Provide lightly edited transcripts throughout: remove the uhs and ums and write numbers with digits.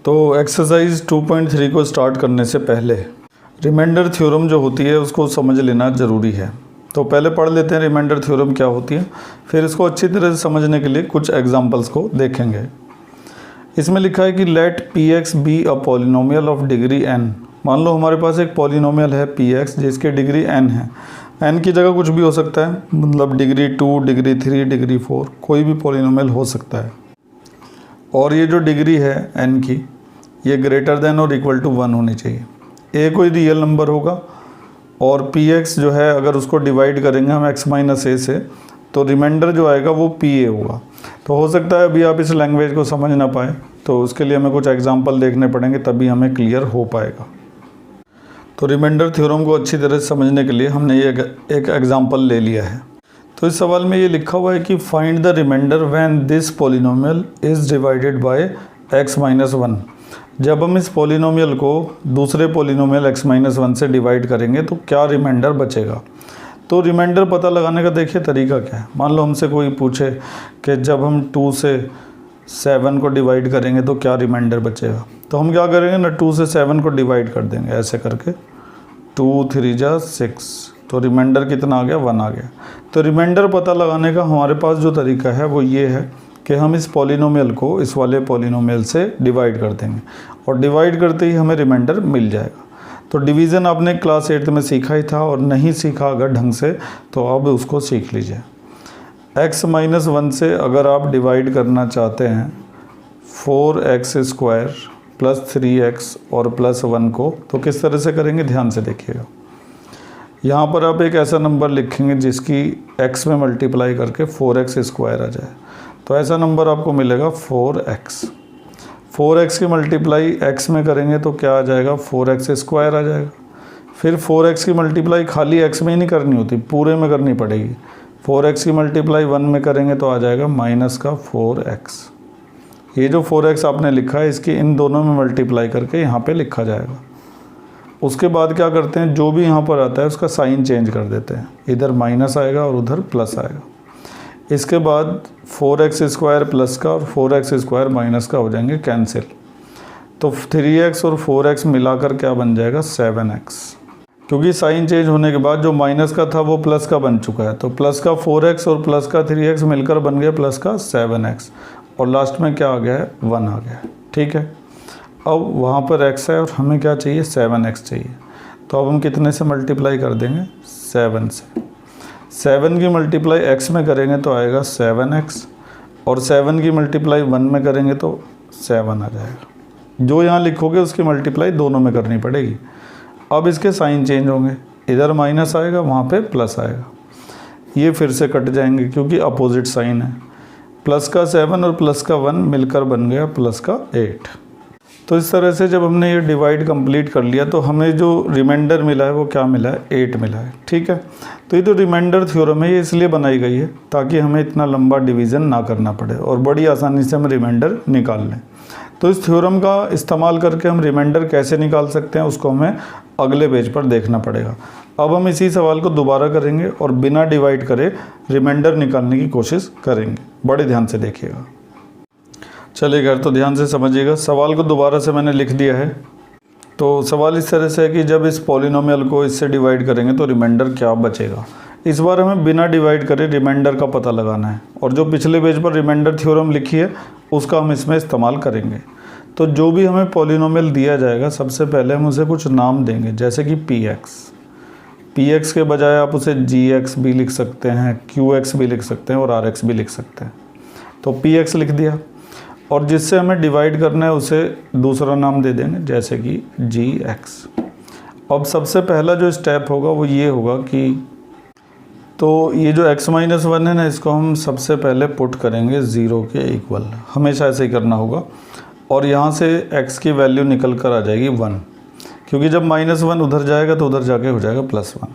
तो एक्सरसाइज 2.3 को स्टार्ट करने से पहले रिमाइंडर थ्योरम जो होती है उसको समझ लेना ज़रूरी है। तो पहले पढ़ लेते हैं रिमाइंडर थ्योरम क्या होती है, फिर इसको अच्छी तरह से समझने के लिए कुछ एग्जांपल्स को देखेंगे। इसमें लिखा है कि let P X be a polynomial of degree n। मान लो हमारे पास एक पॉलिनोमियल है पी एक्स जिसकी डिग्री n है। n की जगह कुछ भी हो सकता है, मतलब डिग्री 2, डिग्री 3, डिग्री 4, कोई भी पॉलिनोमियल हो सकता है। और ये जो डिग्री है n की, ये ग्रेटर देन और इक्वल टू 1 होनी चाहिए। a कोई रियल नंबर होगा और px जो है अगर उसको डिवाइड करेंगे हम x माइनस a से, तो रिमाइंडर जो आएगा वो pa होगा। तो हो सकता है अभी आप इस लैंग्वेज को समझ ना पाए, तो उसके लिए हमें कुछ एग्जांपल देखने पड़ेंगे, तभी हमें क्लियर हो पाएगा। तो रिमाइंडर थ्योरम को अच्छी तरह से समझने के लिए हमने ये एक एग्जांपल ले लिया है। तो इस सवाल में ये लिखा हुआ है कि find the remainder when this polynomial is divided by x minus 1। जब हम इस पॉलिनोमियल को दूसरे पॉलिनोमियल x माइनस 1 से डिवाइड करेंगे तो क्या रिमाइंडर बचेगा। तो रिमाइंडर पता लगाने का देखिए तरीका क्या है। मान लो हमसे कोई पूछे कि जब हम 2 से 7 को डिवाइड करेंगे तो क्या रिमाइंडर बचेगा, तो हम क्या करेंगे ना, 2 से 7 को डिवाइड कर देंगे ऐसे करके, 2 3 जा 6, तो रिमाइंडर कितना आ गया, 1 आ गया। तो रिमाइंडर पता लगाने का हमारे पास जो तरीका है वो ये है कि हम इस पॉलिनोमियल को इस वाले पॉलिनोमियल से डिवाइड कर देंगे और डिवाइड करते ही हमें रिमाइंडर मिल जाएगा। तो डिवीज़न आपने क्लास 8 में सीखा ही था, और नहीं सीखा अगर ढंग से तो अब उसको सीख लीजिए। x माइनस 1 से अगर आप डिवाइड करना चाहते हैं 4x स्क्वायर प्लस 3x और प्लस 1 को, तो किस तरह से करेंगे ध्यान से देखिएगा। यहाँ पर आप एक ऐसा नंबर लिखेंगे जिसकी x में मल्टीप्लाई करके 4x स्क्वायर आ जाए, तो ऐसा नंबर आपको मिलेगा 4x। 4x की मल्टीप्लाई x में करेंगे तो क्या आ जाएगा, 4x स्क्वायर आ जाएगा। फिर 4x की मल्टीप्लाई खाली x में ही नहीं करनी होती, पूरे में करनी पड़ेगी। 4x की मल्टीप्लाई 1 में करेंगे तो आ जाएगा माइनस का 4x। ये जो 4x आपने लिखा है इसकी इन दोनों में मल्टीप्लाई करके यहाँ पे लिखा जाएगा। उसके बाद क्या करते हैं, जो भी यहाँ पर आता है उसका साइन चेंज कर देते हैं, इधर माइनस आएगा और उधर प्लस आएगा। इसके बाद 4x स्क्वायर प्लस का और 4x स्क्वायर माइनस का हो जाएंगे कैंसिल, तो 3x और 4x मिलाकर क्या बन जाएगा, 7x। क्योंकि साइन चेंज होने के बाद जो माइनस का था वो प्लस का बन चुका है, तो प्लस का 4x और प्लस का 3x मिलकर बन गया प्लस का 7x, और लास्ट में क्या आ गया है, 1 आ गया है। ठीक है, अब वहाँ पर x है और हमें क्या चाहिए, 7x चाहिए। तो अब हम कितने से मल्टीप्लाई कर देंगे, 7 से। 7 की मल्टीप्लाई x में करेंगे तो आएगा 7x, और 7 की मल्टीप्लाई 1 में करेंगे तो 7 आ जाएगा। जो यहाँ लिखोगे उसकी मल्टीप्लाई दोनों में करनी पड़ेगी। अब इसके साइन चेंज होंगे, इधर माइनस आएगा वहाँ पे प्लस आएगा, ये फिर से कट जाएंगे क्योंकि अपोजिट साइन है। प्लस का 7 और प्लस का 1 मिलकर बन गया प्लस का 8। तो इस तरह से जब हमने ये डिवाइड कंप्लीट कर लिया तो हमें जो रिमाइंडर मिला है वो क्या मिला है, 8 मिला है। ठीक है, तो ये जो रिमाइंडर थ्योरम है ये इसलिए बनाई गई है ताकि हमें इतना लंबा डिवीज़न ना करना पड़े और बड़ी आसानी से हम रिमाइंडर निकाल लें। तो इस थ्योरम का इस्तेमाल करके हम रिमाइंडर कैसे निकाल सकते हैं उसको हमें अगले पेज पर देखना पड़ेगा। अब हम इसी सवाल को दोबारा करेंगे और बिना डिवाइड करे रिमाइंडर निकालने की कोशिश करेंगे। बड़े ध्यान से देखिएगा। चलिए घर तो ध्यान से समझिएगा। सवाल को दोबारा से मैंने लिख दिया है। तो सवाल इस तरह से है कि जब इस पॉलिनोमियल को इससे डिवाइड करेंगे तो रिमाइंडर क्या बचेगा। इस बार हमें बिना डिवाइड करे रिमाइंडर का पता लगाना है, और जो पिछले पेज पर रिमाइंडर थ्योरम लिखी है उसका हम इसमें इस्तेमाल करेंगे। तो जो भी हमें पॉलिनोमियल दिया जाएगा सबसे पहले हम उसे कुछ नाम देंगे, जैसे कि px के बजाय आप उसे gx भी लिख सकते हैं, qx भी लिख सकते हैं और rx भी लिख सकते हैं। तो px लिख दिया, और जिससे हमें डिवाइड करना है उसे दूसरा नाम दे देंगे, जैसे कि gx। अब सबसे पहला जो स्टेप होगा वो ये होगा कि तो ये जो x माइनस 1 है ना, इसको हम सबसे पहले पुट करेंगे 0 के इक्वल। हमेशा ऐसे ही करना होगा, और यहाँ से x की वैल्यू निकल कर आ जाएगी 1, क्योंकि जब -1 उधर जाएगा तो उधर जाके हो जाएगा +1।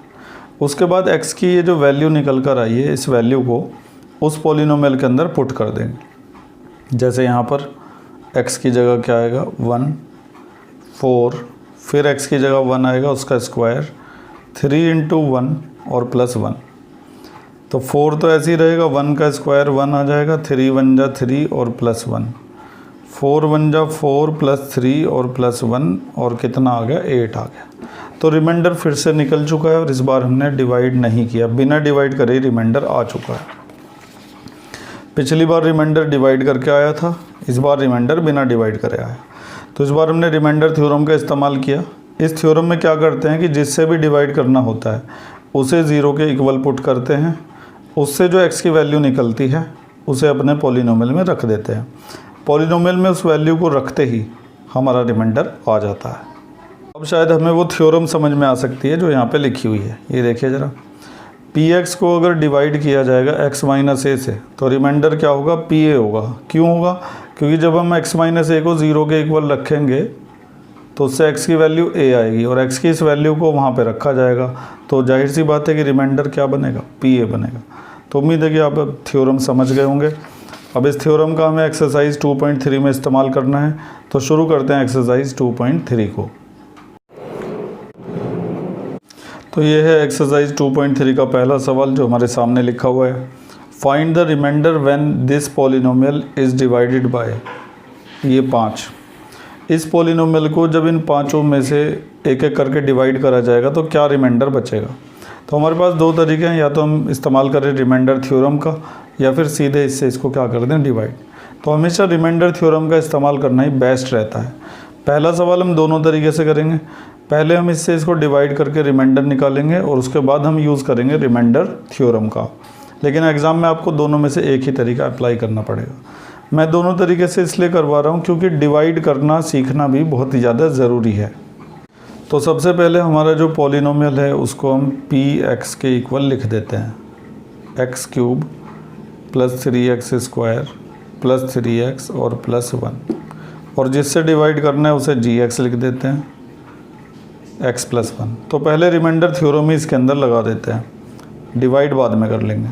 उसके बाद x की ये जो वैल्यू निकल कर आई है, इस वैल्यू को उस पॉलिनोमियल के अंदर पुट कर देंगे। जैसे यहाँ पर x की जगह क्या आएगा, 1, 4, फिर x की जगह 1 आएगा उसका स्क्वायर, 3 × 1 और +1। तो 4 तो ऐसे ही रहेगा, 1 का स्क्वायर 1 आ जाएगा, 3 × 1 = 3 और +1, 4 1 जा 4 + 3 और +1 और कितना आ गया 8 आ गया। तो रिमाइंडर फिर से निकल चुका है और इस बार हमने डिवाइड नहीं किया, बिना डिवाइड करे ही रिमाइंडर आ चुका है। पिछली बार रिमाइंडर डिवाइड करके आया था, इस बार रिमाइंडर बिना डिवाइड करे आया। तो इस बार हमने रिमाइंडर थ्योरम का इस्तेमाल किया। इस थ्योरम में क्या करते हैं कि जिससे भी डिवाइड करना होता है उसे 0 के इक्वल पुट करते हैं, उससे जो x की वैल्यू निकलती है उसे अपने पॉलिनोमियल में रख देते हैं। पॉलिनोमियल में उस वैल्यू को रखते ही हमारा रिमाइंडर आ जाता है। अब शायद हमें वो थ्योरम समझ में आ सकती है जो यहाँ पे लिखी हुई है। ये देखिए ज़रा, px को अगर डिवाइड किया जाएगा x - a से तो रिमाइंडर क्या होगा, pa होगा। क्यों होगा? क्योंकि जब हम x - a को 0 के इक्वल रखेंगे तो उससे x की वैल्यू a आएगी और x की इस वैल्यू को वहाँ पे रखा जाएगा, तो जाहिर सी बात है कि रिमाइंडर क्या बनेगा, pa बनेगा। तो उम्मीद है कि आप अब थ्योरम समझ गए होंगे। अब इस थ्योरम का हमें एक्सरसाइज 2.3 में इस्तेमाल करना है, तो शुरू करते हैं एक्सरसाइज 2.3 को। तो ये है एक्सरसाइज 2.3 का पहला सवाल जो हमारे सामने लिखा हुआ है। Find the remainder when this polynomial is divided by, ये 5। इस पॉलिनोमियल को जब इन पाँचों में से एक एक करके डिवाइड करा जाएगा तो क्या रिमाइंडर बचेगा। तो हमारे पास दो तरीके हैं, या तो हम इस्तेमाल करें रिमाइंडर थ्योरम का या फिर सीधे इससे इसको क्या कर दें, डिवाइड। तो हमेशा रिमाइंडर थ्योरम का इस्तेमाल करना ही बेस्ट रहता है। पहला सवाल हम दोनों तरीके से करेंगे। पहले हम इससे इसको डिवाइड करके रिमाइंडर निकालेंगे और उसके बाद हम यूज़ करेंगे रिमाइंडर थ्योरम का। लेकिन एग्ज़ाम में आपको दोनों में से एक ही तरीका अप्लाई करना पड़ेगा। मैं दोनों तरीके से इसलिए करवा रहा हूँ क्योंकि डिवाइड करना सीखना भी बहुत ही ज़्यादा ज़रूरी है। तो सबसे पहले हमारा जो पॉलिनोमियल है उसको हम px के इक्वल लिख देते हैं, x³ + 3x² + 3x और +1, और जिससे डिवाइड करना है उसे gx लिख देते हैं, x + 1। तो पहले रिमाइंडर थ्योरम ही इसके अंदर लगा देते हैं, डिवाइड बाद में कर लेंगे।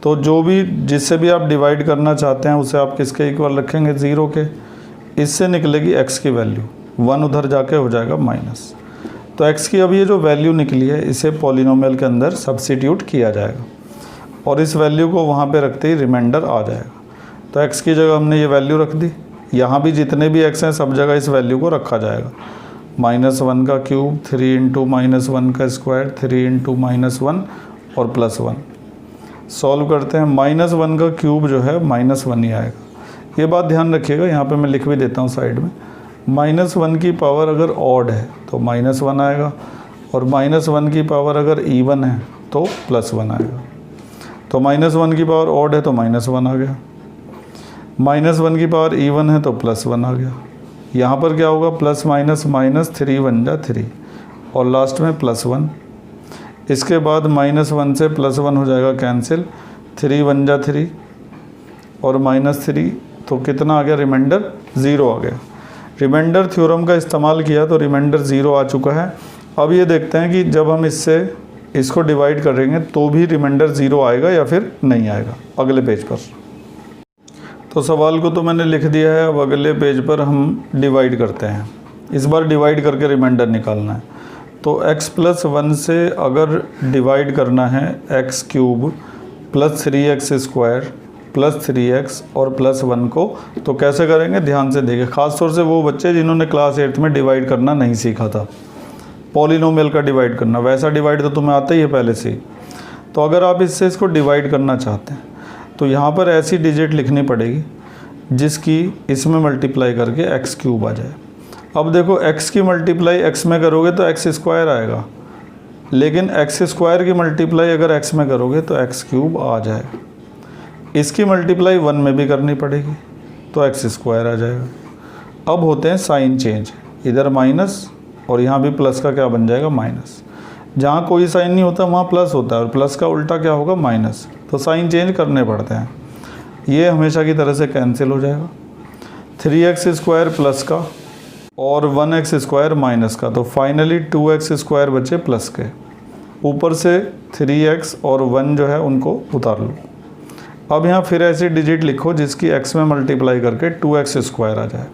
तो जो भी जिससे भी आप डिवाइड करना चाहते हैं उसे आप किसके इक्वल रखेंगे, 0 के। इससे निकलेगी x की वैल्यू, 1 उधर जाके हो जाएगा माइनस। तो x की अब ये जो वैल्यू निकली है इसे पॉलिनोमियल के अंदर सब्स्टिट्यूट किया जाएगा और इस वैल्यू को वहाँ पे रखते ही रिमाइंडर आ जाएगा। तो x की जगह हमने ये वैल्यू रख दी, यहाँ भी जितने भी x हैं सब जगह इस वैल्यू को रखा जाएगा। -1 का क्यूब, 3 × -1 का स्क्वायर, 3 × -1 और +1। सॉल्व करते हैं। -1 का क्यूब जो है -1 ही आएगा। ये बात ध्यान रखिएगा, यहाँ पे मैं लिख भी देता हूँ साइड में। -1 की पावर अगर ऑड है तो -1 आएगा और -1 की पावर अगर इवन है तो +1 आएगा। तो -1 की पावर ऑड है तो -1 आ गया, -1 की पावर इवन है तो +1 आ गया। यहाँ पर क्या होगा, प्लस माइनस माइनस, 3 1 जा 3 और लास्ट में +1। इसके बाद -1 से +1 हो जाएगा कैंसिल, 3 1 जा 3 और -3, तो कितना आ गया, रिमाइंडर 0 आ गया। रिमाइंडर थ्योरम का इस्तेमाल किया तो रिमाइंडर 0 आ चुका है। अब ये देखते हैं कि जब हम इसको डिवाइड करेंगे तो भी रिमाइंडर 0 आएगा या फिर नहीं आएगा। अगले पेज पर तो सवाल को तो मैंने लिख दिया है, अब अगले पेज पर हम डिवाइड करते हैं। इस बार डिवाइड करके रिमाइंडर निकालना है। तो x + 1 से अगर डिवाइड करना है x³ + 3x² + 3x और +1 को, तो कैसे करेंगे ध्यान से देखिए। ख़ास तौर से वो बच्चे जिन्होंने क्लास 8 में डिवाइड करना नहीं सीखा था, पॉलिनोमियल का डिवाइड करना, वैसा डिवाइड तो तुम्हें आता ही है पहले से ही। तो अगर आप इससे इसको डिवाइड करना चाहते हैं तो यहाँ पर ऐसी डिजिट लिखनी पड़ेगी जिसकी इसमें मल्टीप्लाई करके x³ आ जाए। अब देखो x की मल्टीप्लाई x में करोगे तो x² आएगा, लेकिन x² की मल्टीप्लाई अगर x में करोगे तो x³ आ जाएगा। इसकी मल्टीप्लाई 1 में भी करनी पड़ेगी तो x² आ जाएगा। अब होते हैं साइन चेंज, इधर माइनस और यहाँ भी प्लस का क्या बन जाएगा, माइनस। जहाँ कोई साइन नहीं होता वहाँ प्लस होता है और प्लस का उल्टा क्या होगा, माइनस। तो साइन चेंज करने पड़ते हैं। ये हमेशा की तरह से कैंसिल हो जाएगा। 3x² प्लस का और 1x² माइनस का, तो फाइनली 2x² बचे प्लस के। ऊपर से 3x और 1 जो है उनको उतार लो। अब यहाँ फिर ऐसी डिजिट लिखो जिसकी x में मल्टीप्लाई करके 2x² आ जाए।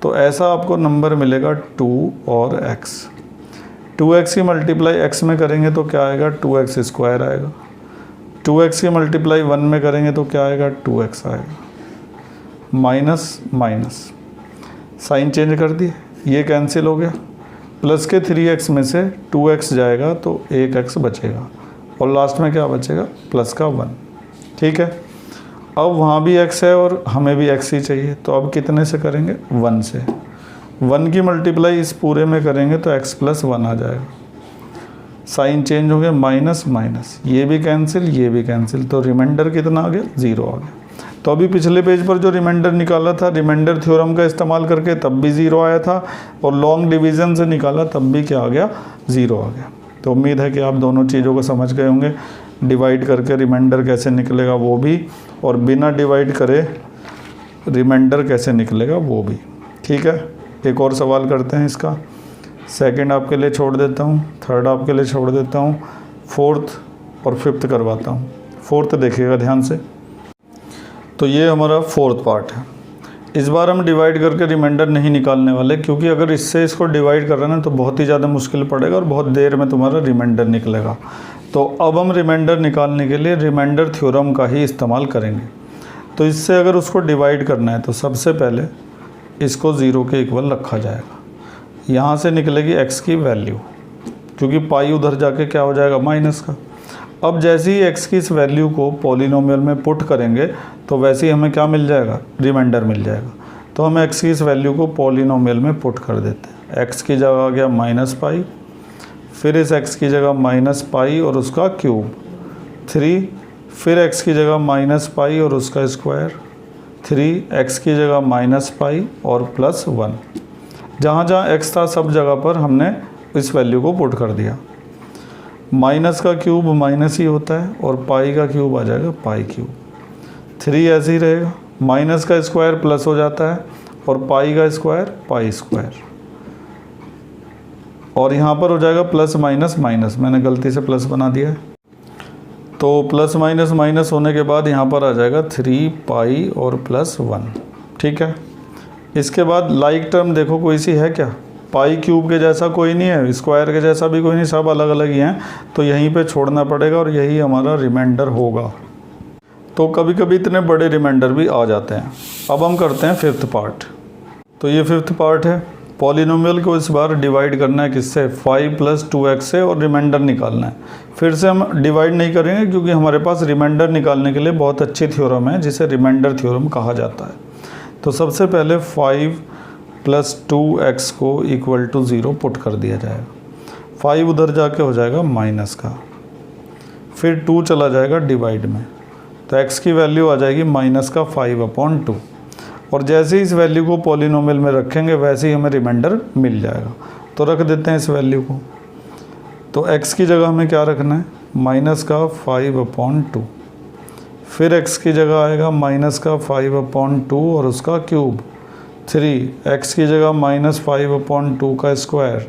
तो ऐसा आपको नंबर मिलेगा 2 और x। 2x की मल्टीप्लाई x में करेंगे तो क्या आएगा, 2x² आएगा। 2x की मल्टीप्लाई 1 में करेंगे तो क्या आएगा, 2x आएगा। माइनस माइनस, साइन चेंज कर दिए, ये कैंसिल हो गया, प्लस के 3x में से 2x जाएगा तो 1x बचेगा और लास्ट में क्या बचेगा, प्लस का 1। ठीक है, अब वहाँ भी x है और हमें भी x ही चाहिए, तो अब कितने से करेंगे, 1 से। 1 की मल्टीप्लाई इस पूरे में करेंगे तो x प्लस 1 आ जाएगा, साइन चेंज हो गया, माइनस माइनस, ये भी कैंसिल ये भी कैंसिल, तो रिमाइंडर कितना आ गया, 0 आ गया। तो अभी पिछले पेज पर जो रिमाइंडर निकाला था रिमाइंडर थ्योरम का इस्तेमाल करके तब भी 0 आया था, और लॉन्ग डिवीज़न से निकाला तब भी क्या आ गया, 0 आ गया। तो उम्मीद है कि आप दोनों चीज़ों को समझ गए होंगे, डिवाइड करके रिमाइंडर कैसे निकलेगा वो भी, और बिना डिवाइड करे रिमाइंडर कैसे निकलेगा वो भी। ठीक है, एक और सवाल करते हैं इसका, सेकंड आपके लिए छोड़ देता हूँ, थर्ड आपके लिए छोड़ देता हूँ, फोर्थ और फिफ्थ करवाता हूँ। फोर्थ देखिएगा ध्यान से। तो ये हमारा फोर्थ पार्ट है। इस बार हम डिवाइड करके रिमाइंडर नहीं निकालने वाले, क्योंकि अगर इससे इसको डिवाइड कर रहे हैं तो बहुत ही ज़्यादा मुश्किल पड़ेगा और बहुत देर में तुम्हारा रिमाइंडर निकलेगा। तो अब हम रिमाइंडर निकालने के लिए रिमाइंडर थ्योरम का ही इस्तेमाल करेंगे। तो इससे अगर उसको डिवाइड करना है तो सबसे पहले इसको 0 के इक्वल रखा जाएगा, यहाँ से निकलेगी x की वैल्यू, क्योंकि पाई उधर जाके क्या हो जाएगा, माइनस का। अब जैसे ही x की इस वैल्यू को पॉलिनोमियल में पुट करेंगे तो वैसे ही हमें क्या मिल जाएगा, रिमाइंडर मिल जाएगा। तो हम x की इस वैल्यू को पॉलिनोमियल में पुट कर देते हैं। x की जगह आ गया माइनस पाई, फिर इस x की जगह माइनस पाई और उसका क्यूब 3, फिर x की जगह माइनस पाई और उसका स्क्वायर 3, x की जगह माइनस पाई और प्लस 1। जहाँ जहाँ x था सब जगह पर हमने इस वैल्यू को पुट कर दिया। माइनस का क्यूब माइनस ही होता है और पाई का क्यूब आ जाएगा पाई क्यूब। 3 ऐसे ही रहेगा, माइनस का स्क्वायर प्लस हो जाता है और पाई का स्क्वायर पाई स्क्वायर, और यहाँ पर हो जाएगा प्लस माइनस माइनस, मैंने गलती से प्लस बना दिया है। तो प्लस माइनस माइनस होने के बाद यहाँ पर आ जाएगा 3 पाई और प्लस 1। ठीक है, इसके बाद लाइक टर्म देखो कोई सी है क्या, पाई क्यूब के जैसा कोई नहीं है, स्क्वायर के जैसा भी कोई नहीं, सब अलग अलग ही हैं, तो यहीं पे छोड़ना पड़ेगा और यही हमारा रिमाइंडर होगा। तो कभी कभी इतने बड़े रिमाइंडर भी आ जाते हैं। अब हम करते हैं फिफ्थ पार्ट। तो ये फिफ्थ पार्ट है, पॉलिनोमियल को इस बार डिवाइड करना है किससे, 5 + 2x से, और रिमाइंडर निकालना है। फिर से हम डिवाइड नहीं करेंगे क्योंकि हमारे पास रिमाइंडर निकालने के लिए बहुत अच्छी थ्योरम है जिसे रिमाइंडर थ्योरम कहा जाता है। तो सबसे पहले 5 + 2x को इक्वल टू 0 पुट कर दिया जाएगा। 5 उधर जाके हो जाएगा माइनस का, फिर 2 चला जाएगा डिवाइड में, तो x की वैल्यू आ जाएगी माइनस का 5/2। और जैसे ही इस वैल्यू को पॉलिनोमियल में रखेंगे वैसे ही हमें रिमाइंडर मिल जाएगा। तो रख देते हैं इस वैल्यू को। तो x की जगह हमें क्या रखना है, माइनस का 5/2, फिर x की जगह आएगा माइनस का 5/2 और उसका क्यूब 3, x की जगह माइनस 5/2 का स्क्वायर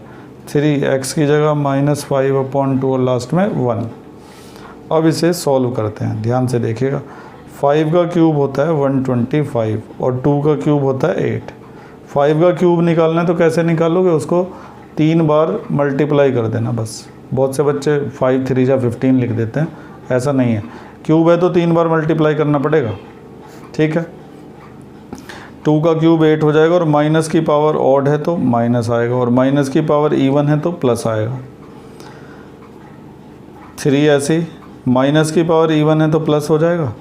3, x की जगह माइनस 5/2 और लास्ट में 1। अब इसे सॉल्व करते हैं, ध्यान से देखिएगा। 5 का क्यूब होता है 125 और 2 का क्यूब होता है 8। 5 का क्यूब निकालना है तो कैसे निकालोगे, उसको 3 बार मल्टीप्लाई कर देना बस। बहुत से बच्चे 5 3 या 15 लिख देते हैं, ऐसा नहीं है। क्यूब है तो 3 बार मल्टीप्लाई करना पड़ेगा। ठीक है, 2 का क्यूब 8 हो जाएगा, और माइनस की पावर ऑड है तो माइनस आएगा, और माइनस की पावर इवन है तो प्लस आएगा। 3 ऐसे, माइनस की पावर इवन है तो प्लस हो जाएगा,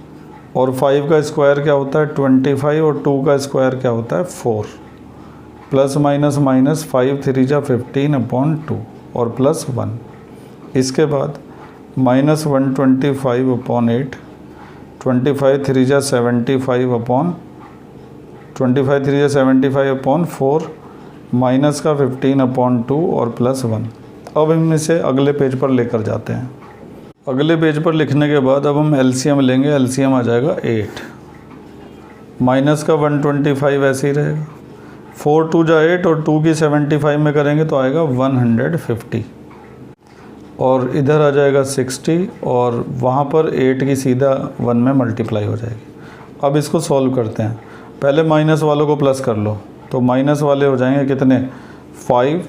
और 5 का स्क्वायर क्या होता है 25, और 2 का स्क्वायर क्या होता है 4। प्लस माइनस माइनस 5 3 जा 15/2 और प्लस 1। इसके बाद माइनस 125/8, 25 3 जा 75/4, माइनस का 15/2 और प्लस 1। अब हम इसे अगले पेज पर लेकर जाते हैं। अगले पेज पर लिखने के बाद अब हम एलसीएम लेंगे। एलसीएम आ जाएगा 8, माइनस का 125 ऐसे ही रहेगा, 4 2 जा 8 और 2 की 75 में करेंगे तो आएगा 150, और इधर आ जाएगा 60, और वहाँ पर 8 की सीधा 1 में मल्टीप्लाई हो जाएगी। अब इसको सॉल्व करते हैं। पहले माइनस वालों को प्लस कर लो, तो माइनस वाले हो जाएंगे कितने 5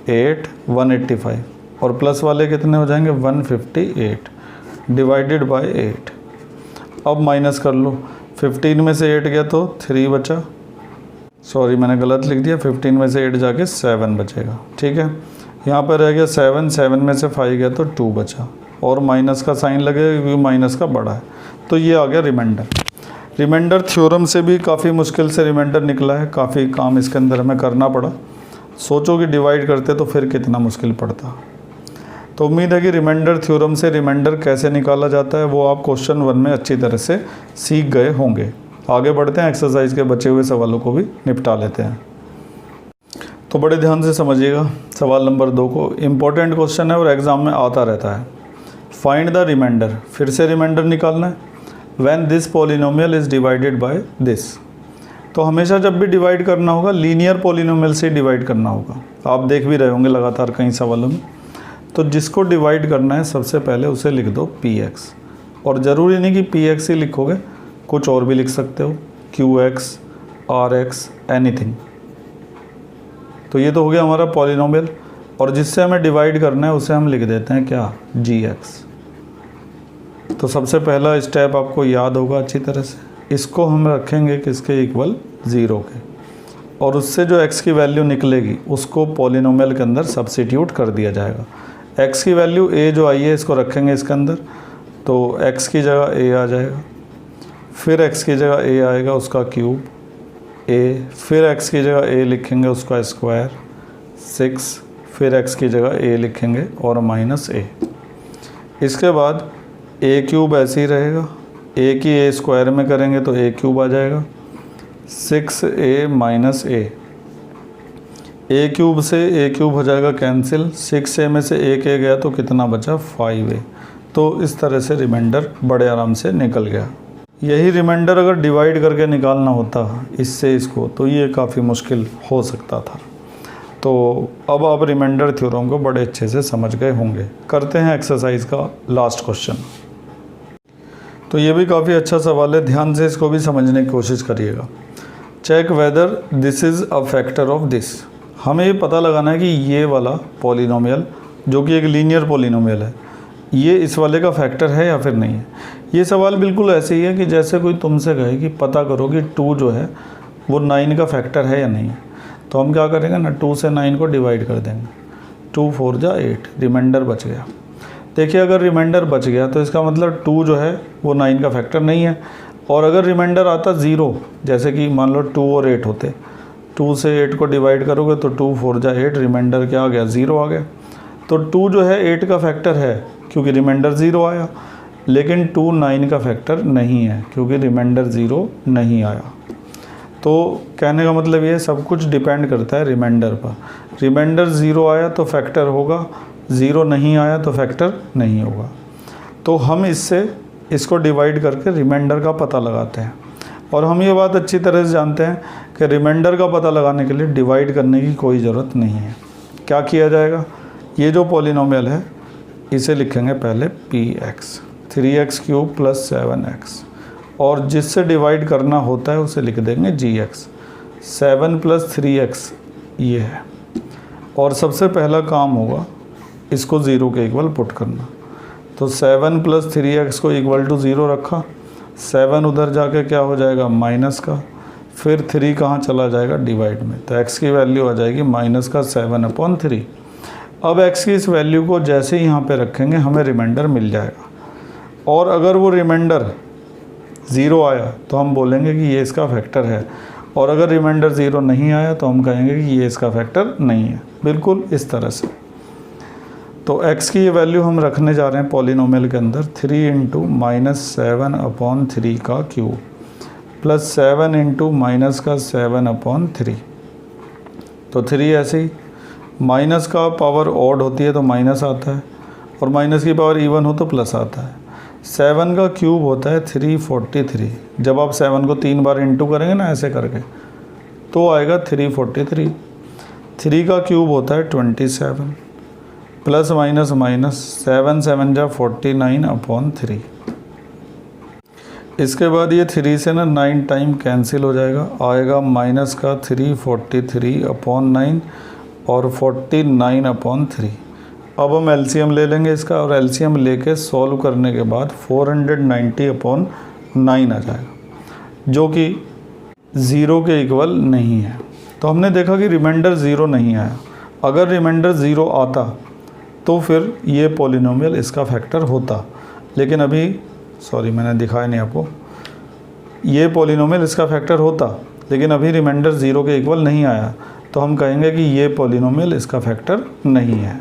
8 185, और प्लस वाले कितने हो जाएंगे 158 डिवाइडेड बाय 8। अब माइनस कर लो, 15 में से 8 गया तो 3 बचा, सॉरी मैंने गलत लिख दिया, 15 में से 8 जाके 7 बचेगा, ठीक है। यहाँ पर रह गया 7, 7 में से 5 गया तो 2 बचा, और माइनस का साइन लगेगा क्योंकि माइनस का बड़ा है, तो ये आ गया रिमाइंडर। रिमाइंडर थ्योरम से भी काफ़ी मुश्किल से रिमाइंडर निकला है, काफ़ी काम इसके अंदर हमें करना पड़ा। सोचो कि डिवाइड करते तो फिर कितना मुश्किल पड़ता। तो उम्मीद है कि रिमाइंडर थ्योरम से रिमाइंडर कैसे निकाला जाता है वो आप क्वेश्चन 1 में अच्छी तरह से सीख गए होंगे। आगे बढ़ते हैं, एक्सरसाइज के बचे हुए सवालों को भी निपटा लेते हैं। तो बड़े ध्यान से समझिएगा सवाल नंबर 2 को, इम्पोर्टेंट क्वेश्चन है और एग्ज़ाम में आता रहता है। फाइंड द रिमाइंडर, फिर से रिमाइंडर निकालना है। When this polynomial is divided by this, तो हमेशा जब भी डिवाइड करना होगा लीनियर पॉलिनोमियल से डिवाइड करना होगा। आप देख भी रहे होंगे लगातार कई सवालों में। तो जिसको डिवाइड करना है सबसे पहले उसे लिख दो px, और ज़रूरी नहीं कि px ही लिखोगे, कुछ और भी लिख सकते हो, qx, rx, एनीथिंग। तो ये तो हो गया हमारा पॉलिनोमियल, और जिससे हमें डिवाइड करना है उसे हम लिख देते हैं क्या, gx। तो सबसे पहला स्टेप आपको याद होगा अच्छी तरह से, इसको हम रखेंगे किसके इक्वल, 0 के, और उससे जो x की वैल्यू निकलेगी उसको पॉलिनोमियल के अंदर सब्स्टिट्यूट कर दिया जाएगा। x की वैल्यू a जो आई है इसको रखेंगे इसके अंदर, तो x की जगह a आ जाएगा, फिर x की जगह a आएगा उसका क्यूब a, फिर x की जगह a लिखेंगे उसका स्क्वायर 6, फिर x की जगह a लिखेंगे और माइनस a। इसके बाद a क्यूब ऐसे ही रहेगा, a की a स्क्वायर में करेंगे तो a क्यूब आ जाएगा, 6a minus a, a cube से a क्यूब हो जाएगा कैंसिल, 6a में से एक a गया तो कितना बचा, 5a। तो इस तरह से रिमाइंडर बड़े आराम से निकल गया। यही रिमाइंडर अगर डिवाइड करके निकालना होता इससे इसको, तो ये काफ़ी मुश्किल हो सकता था। तो अब आप रिमाइंडर थ्योरम को बड़े अच्छे से समझ गए होंगे। करते हैं एक्सरसाइज का लास्ट क्वेश्चन। तो ये भी काफ़ी अच्छा सवाल है, ध्यान से इसको भी समझने की कोशिश करिएगा। Check whether this is a factor of this, हमें ये पता लगाना है कि ये वाला पॉलिनोमियल जो कि एक लीनियर पॉलिनोमियल है, ये इस वाले का फैक्टर है या फिर नहीं है। ये सवाल बिल्कुल ऐसे ही है कि जैसे कोई तुमसे कहे कि पता करो कि 2 जो है वो 9 का फैक्टर है या नहीं है, तो हम क्या करेंगे ना, 2 से 9 को डिवाइड कर देंगे, 2 4 जा 8, रिमाइंडर बच गया। देखिए अगर रिमाइंडर बच गया तो इसका मतलब 2 जो है वो 9 का फैक्टर नहीं है, और अगर रिमाइंडर आता 0, जैसे कि मान लो 2 और 8 होते, 2 से 8 को डिवाइड करोगे तो 2 4 जा 8, रिमाइंडर क्या आ गया, 0 आ गया। तो 2 जो है 8 का फैक्टर है क्योंकि रिमाइंडर 0 आया, लेकिन 2 9 का फैक्टर नहीं है क्योंकि रिमाइंडर 0 नहीं आया। तो कहने का मतलब ये सब कुछ डिपेंड करता है रिमाइंडर पर। रिमाइंडर 0 आया तो फैक्टर होगा, 0 नहीं आया तो फैक्टर नहीं होगा। तो हम इससे इसको डिवाइड करके रिमाइंडर का पता लगाते हैं, और हम ये बात अच्छी तरह से जानते हैं कि रिमाइंडर का पता लगाने के लिए डिवाइड करने की कोई ज़रूरत नहीं है। क्या किया जाएगा, ये जो पॉलिनोमियल है इसे लिखेंगे पहले px, 3x cube plus 7x, और जिससे डिवाइड करना होता है उसे लिख देंगे gx, 7 प्लस 3x ये है। और सबसे पहला काम होगा इसको 0 के इक्वल पुट करना, तो 7 प्लस 3x को इक्वल टू 0 रखा, 7 उधर जाके क्या हो जाएगा, माइनस का, फिर 3 कहाँ चला जाएगा, डिवाइड में, तो x की वैल्यू आ जाएगी माइनस का 7/3। अब x की इस वैल्यू को जैसे ही यहाँ पे रखेंगे हमें रिमाइंडर मिल जाएगा, और अगर वो रिमाइंडर 0 आया तो हम बोलेंगे कि ये इसका फैक्टर है, और अगर रिमाइंडर 0 नहीं आया तो हम कहेंगे कि ये इसका फैक्टर नहीं है। बिल्कुल इस तरह से। तो x की ये वैल्यू हम रखने जा रहे हैं पॉलिनोमियल के अंदर, 3 इंटू -7/3 का क्यूब प्लस 7 इंटू माइनस का 7/3। तो 3 ऐसे ही, माइनस का पावर ऑड होती है तो माइनस आता है, और माइनस की पावर इवन हो तो प्लस आता है। 7 का क्यूब होता है 343, जब आप 7 को 3 बार इंटू करेंगे ना ऐसे करके तो आएगा 343। 3 का क्यूब होता है 27, प्लस माइनस माइनस 7 7 जा 49/3। इसके बाद ये 3 से ना 9 टाइम कैंसिल हो जाएगा, आएगा माइनस का 343/9 और 49/3। अब हम एलसीएम ले लेंगे इसका, और एलसीएम लेके सॉल्व करने के बाद 490/9 आ जाएगा। जो कि 0 के इक्वल नहीं है। तो हमने देखा कि रिमाइंडर 0 नहीं आया। अगर रिमाइंडर 0 आता तो फिर ये पॉलिनोमियल इसका फैक्टर होता, लेकिन अभी मैंने दिखाया नहीं आपको, ये पॉलिनोमियल इसका फैक्टर होता, लेकिन अभी रिमाइंडर 0 के इक्वल नहीं आया, तो हम कहेंगे कि ये पॉलिनोमियल इसका फैक्टर नहीं है।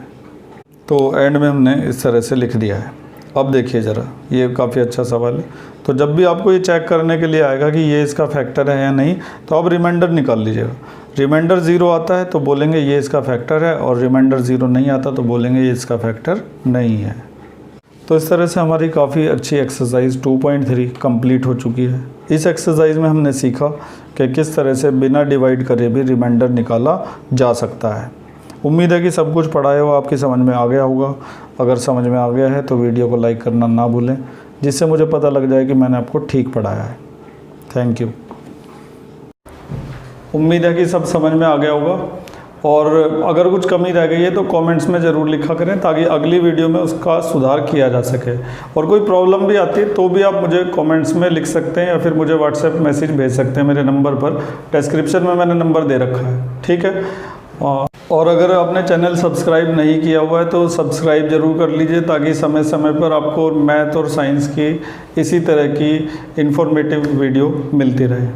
तो एंड में हमने इस तरह से लिख दिया है। अब देखिए ज़रा, ये काफ़ी अच्छा सवाल है। तो जब भी आपको ये चेक करने के लिए आएगा कि ये इसका फैक्टर है या नहीं, तो आप रिमाइंडर निकाल लीजिएगा। रिमाइंडर 0 आता है तो बोलेंगे ये इसका फैक्टर है, और रिमाइंडर 0 नहीं आता तो बोलेंगे ये इसका फैक्टर नहीं है। तो इस तरह से हमारी काफ़ी अच्छी एक्सरसाइज 2.3 कंप्लीट हो चुकी है। इस एक्सरसाइज में हमने सीखा कि किस तरह से बिना डिवाइड करे भी रिमाइंडर निकाला जा सकता है। उम्मीद है कि सब कुछ पढ़ाया हुआ आपकी समझ में आ गया होगा। अगर समझ में आ गया है तो वीडियो को लाइक करना ना भूलें, जिससे मुझे पता लग जाए कि मैंने आपको ठीक पढ़ाया है। Thank you. उम्मीद है कि सब समझ में आ गया होगा, और अगर कुछ कमी रह गई है तो कमेंट्स में ज़रूर लिखा करें, ताकि अगली वीडियो में उसका सुधार किया जा सके। और कोई प्रॉब्लम भी आती है तो भी आप मुझे कमेंट्स में लिख सकते हैं, या फिर मुझे व्हाट्सएप मैसेज भेज सकते हैं मेरे नंबर पर। डिस्क्रिप्शन में मैंने नंबर दे रखा है, ठीक है। और अगर आपने चैनल सब्सक्राइब नहीं किया हुआ है तो सब्सक्राइब ज़रूर कर लीजिए, ताकि समय समय पर आपको मैथ और साइंस की इसी तरह की इन्फॉर्मेटिव वीडियो मिलती रहे।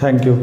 Thank you.